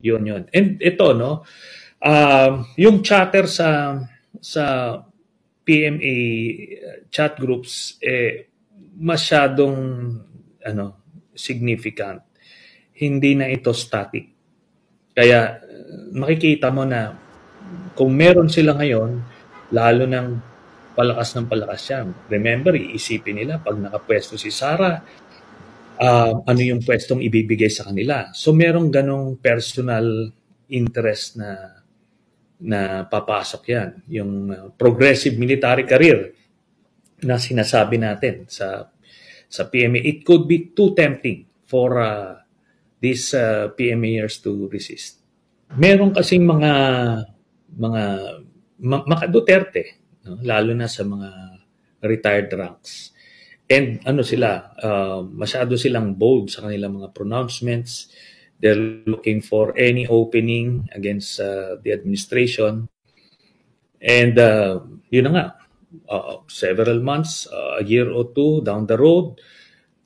Yun. And ito, no, yung chatter sa PMA chat groups, masyadong significant. Hindi na ito static. Kaya makikita mo na kung meron sila ngayon, lalo ng palakas ng palakas yan. Remember, iisipin nila pag nakapwesto si Sara, ano yung pwestong ibibigay sa kanila. So merong ganong personal interest na papasok yan. Yung progressive military career na sinasabi natin sa PMA. It could be too tempting for these PMAers to resist. Meron kasing mga Duterte, no? Lalo na sa mga retired ranks. And masyado silang bold sa kanilang mga pronouncements. They're looking for any opening against the administration. And yun na nga, several months, a year or two down the road,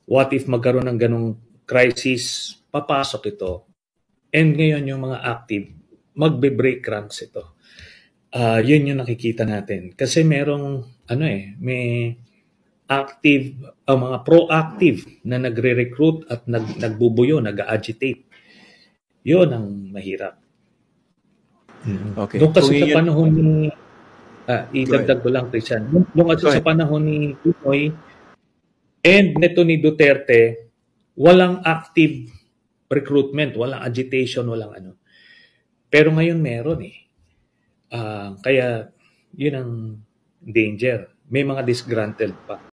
what if magkaroon ng ganong crisis, papasok ito. And ngayon yung mga active, magbe-break ranks ito. Yun yung nakikita natin. Kasi merong, may active, mga proactive na nagre-recruit at nagbubuyo, nag-agitate. Yun ang mahirap. Okay. Doon kasi sa panahon ni, idagdag ko lang, Christian, doon kasi sa panahon ni Pinoy and neto ni Duterte, walang active recruitment, walang agitation, walang ano. Pero ngayon meron kaya yun ang danger. May mga disgruntled pa.